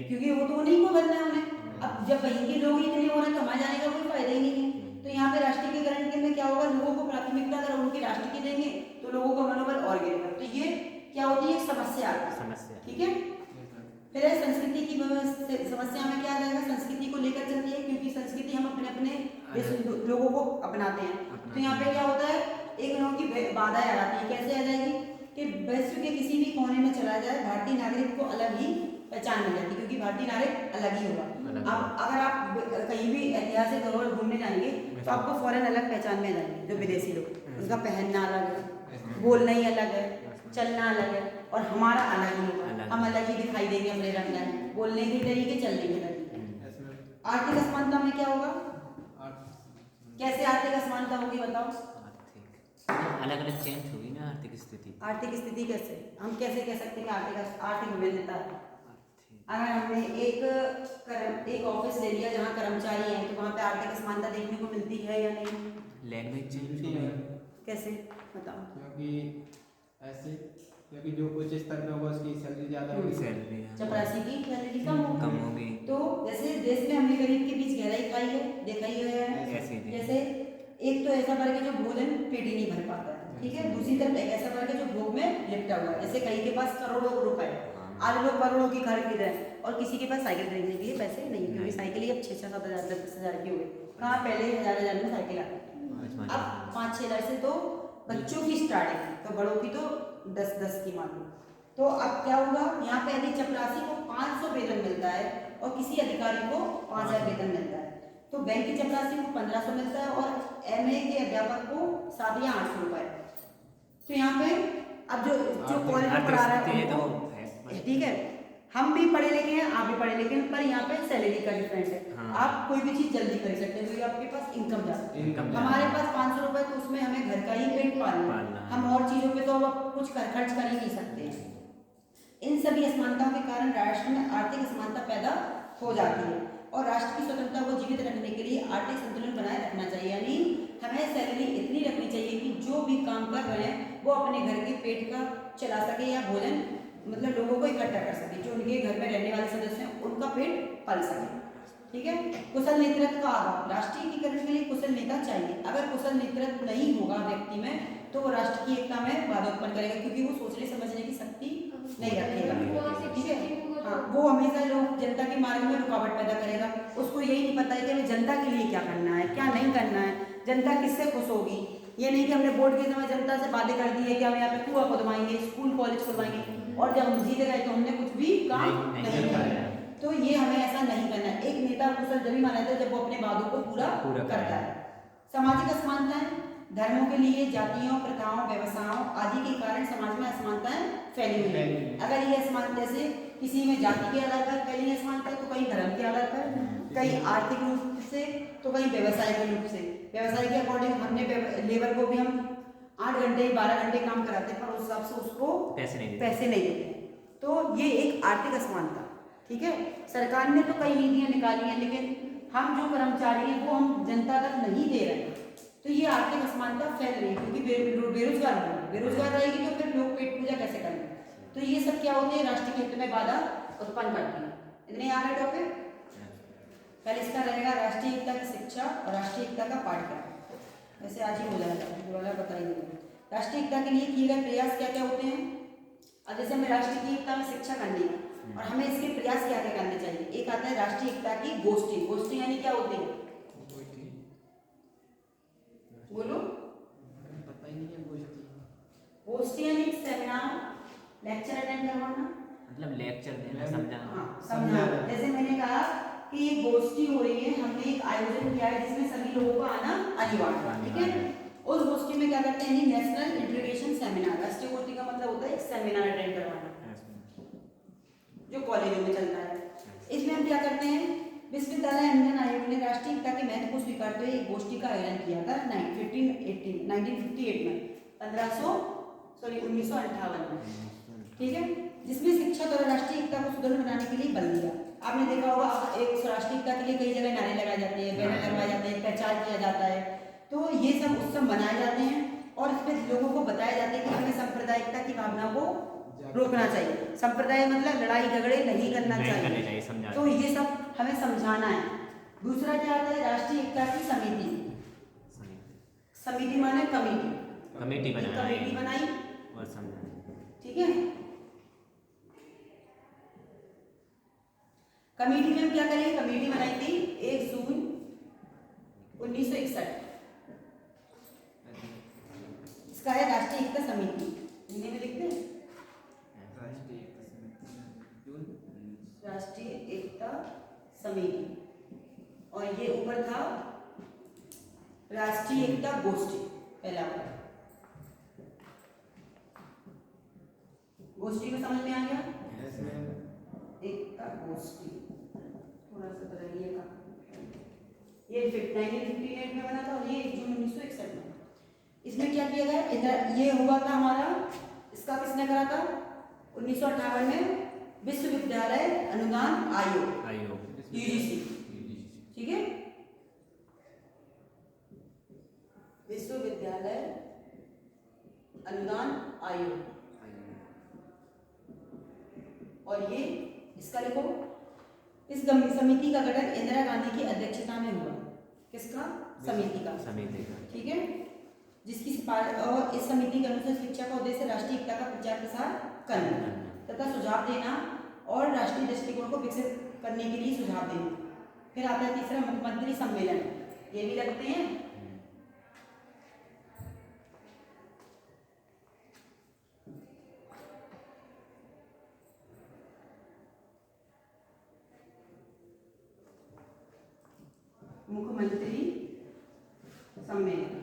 क्योंकि वो तो उन्हीं को बनना है उन्हें। अब जब वहीं के लोग इतने हो रहे हैं तो हमारे जाने का कोई फायदा ही नहीं है। तो यहाँ पे राष्ट्रीयकरण के में क्या होगा, लोगों को प्राथमिकता अगर उनकी राष्ट्र की देंगे तो लोगों का मनोबल और गिरेगा। तो ये क्या होती है, एक समस्या, ठीक है। फिर है संस्कृति की समस्या में क्या आ जाएगा, संस्कृति को लेकर चलती है, क्योंकि संस्कृति हम अपने अपने लोगों को अपनाते हैं। तो यहाँ पे क्या होता है, एक लोगों की बाधा आ जाती है। कैसे आ जाएगी कि विश्व के किसी भी कोने में चला जाए भारतीय नागरिक को अलग ही पहचान मिल जाती है, क्योंकि भारतीय नागरिक अलग ही होगा। अब अगर आप कहीं भी ऐतिहासिक धरोहर घूमने जाएंगे तो आपको फौरन अलग पहचान में जाएंगे। जो विदेशी लोग, उनका पहनना अलग है, बोलना ही अलग है, चलना अलग है, और हमारा अलग ही होगा, हम अलग ही दिखाई देंगे अपने रंग में, बोलने के तरीके, चलने के तरीके। आर्थिक असमानता में क्या होगा, कैसे आर्थिक असमानता होगी बताओ? अलग अलग चेंज होगी ना आर्थिक स्थिति। आर्थिक स्थिति कैसे, हम कैसे कह सकते हैं कि आर्थिक विभिन्नता है? अगर हमने एक ऑफिस ले लिया जहाँ कर्मचारी हैं तो वहाँ पे आर्थिक असमानता देखने को मिलती है या नहीं? लैंग्वेज चेंज होगी। कैसे बताओ? क्योंकि जो उच्च स्तर पे होगा उसकी सैलरी ज़्यादा होगी, चपरासी की सैलरी कम होगी। तो जैसे देश में अमीर गरीब के बीच गहराई खाई है, देखा ही है। जैसे एक तो ऐसा वर्ग है जो भोजन पेट ही नहीं भर पाता है, ठीक है। दूसरी तरफ एक ऐसा वर्ग है जो भोग में लिपटा हुआ है। जैसे कहीं के पास करोड़ों रुपए, आज लोग करोड़ों की घर खरीद रहे हैं और किसी के पास साइकिल खरीदने के लिए पैसे नहीं, क्योंकि साइकिल ही अब 6-7 हज़ार 10 हज़ार की हो गई। कहाँ पहले 1000 में साइकिल आती थी, अब 5-6 हज़ार से तो बच्चों की स्टार्टिंग है, तो बड़ों की तो 10-10 की मान लो। तो अब क्या होगा, यहाँ पे यदि चपरासी को 500 वेतन मिलता है और किसी अधिकारी को 5000 वेतन मिलता है, तो बैंक के चपरासी को 1500 मिलता है और MA के अध्यापक को 700 या 800 रुपए। तो यहाँ पे अब जो कॉलेज में पढ़ा रहा है तो ठीक है, हम भी पढ़े लिखे हैं, आप भी पढ़े लिखे हैं, पर यहाँ पे सैलरी का डिफरेंस है। आप कोई भी चीज जल्दी कर सकते हैं क्योंकि आपके पास इनकम ज्यादा। हमारे पास 500 रुपए तो उसमें हमें घर का ही पेट पालना, हम और चीजों पे तो अब कुछ खर्च कर ही नहीं सकते हैं। इन सभी असमानताओं के कारण राष्ट्र में आर्थिक असमानता पैदा हो जाती है और राष्ट्र की स्वतंत्रता को जीवित रखने के लिए आर्थिक संतुलन बनाए रखना चाहिए। यानी हमें सैलरी इतनी रखनी चाहिए कि जो भी काम कर रहे हैं वो अपने घर के पेट का चला सके या भोजन मतलब लोगों को इकट्ठा कर सके, जो उनके घर में रहने वाले सदस्य हैं उनका पेट पाल सके, ठीक है। कुशल नेतृत्व का अभाव, राष्ट्रीय एकीकरण के लिए कुशल नेता चाहिए। अगर कुशल नेतृत्व नहीं होगा व्यक्ति में तो वो राष्ट्र की एकता में बाधा उत्पन्न करेगा, क्योंकि वो सोचने समझने की शक्ति नहीं रखेगा, ठीक है। हाँ, वो हमेशा लोग जनता के मार्ग में रुकावट पैदा करेगा। उसको यही नहीं पता है कि हमें जनता के लिए क्या करना है, क्या नहीं करना है, जनता किससे खुश होगी। ये नहीं कि हमने वोट के समय जनता से वादे कर दिए कि हम यहाँ पे कुआं खुदवाएंगे, स्कूल कॉलेज खुदवाएंगे, और जब हम जीते गए तो हमने कुछ भी काम नहीं किया। तो ये हमें ऐसा नहीं करना है। एक नेता कुशल जब माना जाता है जब वो अपने वादों को पूरा करता है। सामाजिक असमानताएं, धर्मों के लिए जातियों, प्रथाओं, व्यवसायों आदि के कारण समाज में असमानताएं फैली हुई है। अगर ये असमानता से किसी में जाति के आधार पर फैली असमानता है तो कहीं धर्म के आधार पर, कहीं आर्थिक रूप से, तो कहीं व्यवसाय के रूप से। व्यवसाय के अकॉर्डिंग हमने लेबर को भी हम 8 घंटे 12 घंटे काम कराते हैं पर उस हिसाब से उसको पैसे नहीं देते। तो ये एक आर्थिक असमानता, ठीक है। सरकार ने तो कई नीतियां निकाली हैं लेकिन हम जो कर्मचारी हैं वो हम जनता तक नहीं दे रहे हैं, तो ये आर्थिक असमानता फैल रही है क्योंकि बेरोजगार रहेगी तो फिर लोग पेट पूजा कैसे करेंगे। तो ये सब क्या होते हैं, राष्ट्रीय हित में बाधा उत्पन्न करती है। इतने आ रहे टॉपिक। पहले इसका रहेगा राष्ट्रीय एकता की शिक्षा और राष्ट्रीय एकता का पाठ्यक्रम, वैसे आज ही हो जाएगा, दोबारा बताइए। राष्ट्रीय एकता के लिए किए गए प्रयास क्या क्या होते हैं। अब जैसे हमें राष्ट्रीय एकता में शिक्षा करनी है और हमें इसके प्रयास क्या क्या करने चाहिए। एक आता है राष्ट्रीय एकता की गोष्ठी। गोष्ठी यानी क्या होती है, बोलो। पता ही नहीं है गोष्ठी। गोष्ठी यानी सेमिनार, लेक्चर अटेंड करवाना, मतलब लेक्चर देना, समझाना। हाँ समझाना। जैसे मैंने कहा कि ये गोष्ठी हो रही है, हमने एक आयोजन किया है जिसमें सभी लोगों को आना अनिवार्य है, ठीक है। उस गोष्ठी में क्या करते हैं, नेशनल इंटीग्रेशन सेमिनार। राष्ट्रीय गोष्ठी का मतलब होता है एक सेमिनार अटेंड करवाना जो कॉलेजों में चलता है। इसमें हम क्या करते हैं, विश्वविद्यालय अनुदान आयोग ने राष्ट्रीय एकता के महत्व को स्वीकारते हुए एक गोष्ठी का आयोजन किया था 1958 में 1958 में, ठीक है, जिसमें शिक्षा द्वारा राष्ट्रीय एकता को सुदृढ़ बनाने के लिए बल दिया। आपने देखा होगा एक राष्ट्रीय एकता के लिए कई जगह नारे लगाए जाते हैं, बैनर लगवाए जाते हैं, प्रचार किया जाता है, तो ये सब उत्सव मनाए जाते हैं और इसमें लोगों को बताया जाता है कि हमें सांप्रदायिकता की भावना को रोकना चाहिए। संप्रदाय मतलब लड़ाई झगड़े नहीं करना चाहिए, तो ये सब हमें समझाना है। दूसरा क्या आता है, राष्ट्रीय एकता की समिति। समिति माने कमेटी, कमेटी बनाई और समझाना, ठीक है। कमेटी में हम क्या करेंगे, कमेटी बनाई थी 1 जून 1961। इसका है राष्ट्रीय एकता समिति, हिंदी में लिखते हैं राष्ट्रीय एकता समिति, और ये ऊपर था राष्ट्रीय एकता गोष्ठी। पहला गोष्ठी को समझ में आ गया, एकता गोष्ठी थोड़ा सा बदलिएगा। ये 1958 में बना था और ये 1 जून 1961 में। इसमें क्या किया गया, ये हुआ था हमारा, इसका किसने करा था 1958 में, विश्वविद्यालय अनुदान आयोग यूजीसी, ठीक है, विश्वविद्यालय अनुदान आयोग। और ये इसका लिखो, इस समिति का गठन इंदिरा गांधी की अध्यक्षता में हुआ। किसका, समिति का, ठीक है, जिसकी और इस समिति के अनुसार शिक्षा का उद्देश्य राष्ट्रीय एकता का प्रचार प्रसार करना तथा सुझाव देना और राष्ट्रीय दृष्टिकोण को विकसित करने के लिए सुझाव देना। फिर आता है तीसरा मुख्यमंत्री सम्मेलन, ये भी लगते हैं। मुख्यमंत्री सम्मेलन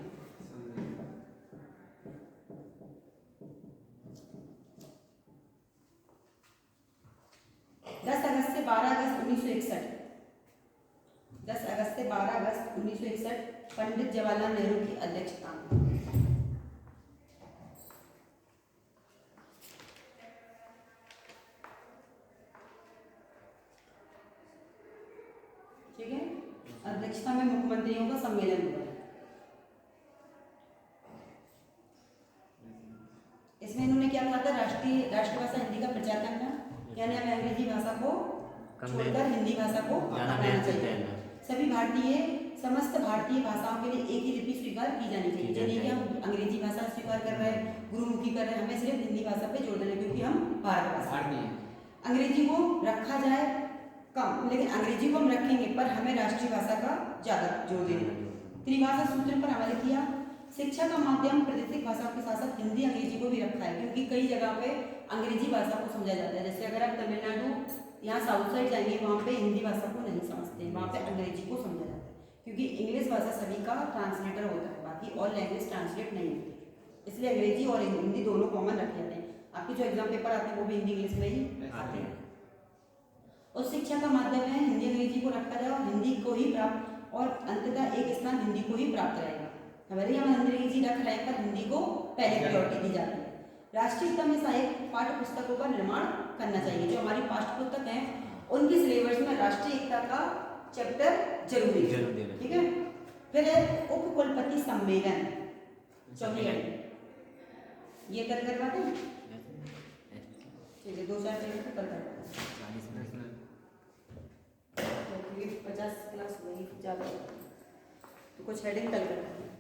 10 अगस्त से 12 अगस्त 1961, 10 अगस्त से 12 अगस्त 1961 पंडित जवाहरलाल नेहरू की अध्यक्षता में। ठीक है, अध्यक्षता में मुख्यमंत्रियों का सम्मेलन हुआ। इसमें इन्होंने क्या कहा था, राष्ट्रभाषा हिंदी का प्रचार करना, यानी हमें अंग्रेजी भाषा को छोड़कर हिंदी भाषा को अपनाना चाहिए। सभी समस्त भारतीय भाषाओं के लिए एक ही लिपि स्वीकार की जानी चाहिए। यानी कि हम अंग्रेजी भाषा स्वीकार कर रहे हैं, गुरुमुखी कर रहे हैं, हमें सिर्फ हिंदी भाषा पे जोर देना है, क्योंकि हम भारतवासी हैं। अंग्रेजी को रखा जाए कम, लेकिन अंग्रेजी को हम रखेंगे, पर हमें राष्ट्रीय भाषा का ज्यादा जोर देना है। त्रिभाषा सूत्र पर अमल किया। शिक्षा का माध्यम प्रादेशिक भाषाओं के साथ साथ हिंदी अंग्रेजी को भी रखा है, क्योंकि कई जगह पे अंग्रेजी भाषा को समझा जाता है। जैसे अगर आप तमिलनाडु यहाँ साउथ साइड जाएंगे, वहाँ पे हिंदी भाषा को नहीं समझते हैं, वहाँ पे अंग्रेजी को समझा जाता है, क्योंकि इंग्लिश भाषा सभी का ट्रांसलेटर होता है, बाकी ऑल लैंग्वेज ट्रांसलेट नहीं होती। इसलिए अंग्रेजी और हिंदी दोनों कॉमन रखे जाते हैं। आपके जो एग्जाम पेपर आते हैं वो भी हिंदी इंग्लिश में ही आते हैं। और शिक्षा का माध्यम है हिंदी अंग्रेजी को रखा जाए और हिंदी को ही प्राप्त, और अंततः एक स्थान हिंदी को ही प्राप्त रहेगा। हमारे हम अंग्रेजी रख रहे हैं, पर हिंदी को पहले प्रायोरिटी दी जाती है। राष्ट्रीय एकता में सहायक पाठ्य पुस्तकों का निर्माण करना चाहिए। जो हमारी पाठ्य पुस्तक है उनके सिलेबस में राष्ट्रीय एकता का चैप्टर जरूरी है, ठीक है। फिर है उप कुलपति सम्मेलन, चौथी ये कर करवाते हैं, ठीक है, 2-4 मिनट कर करवाते हैं, 50 क्लास वही ज़्यादा, तो कुछ हेडिंग कल करते हैं।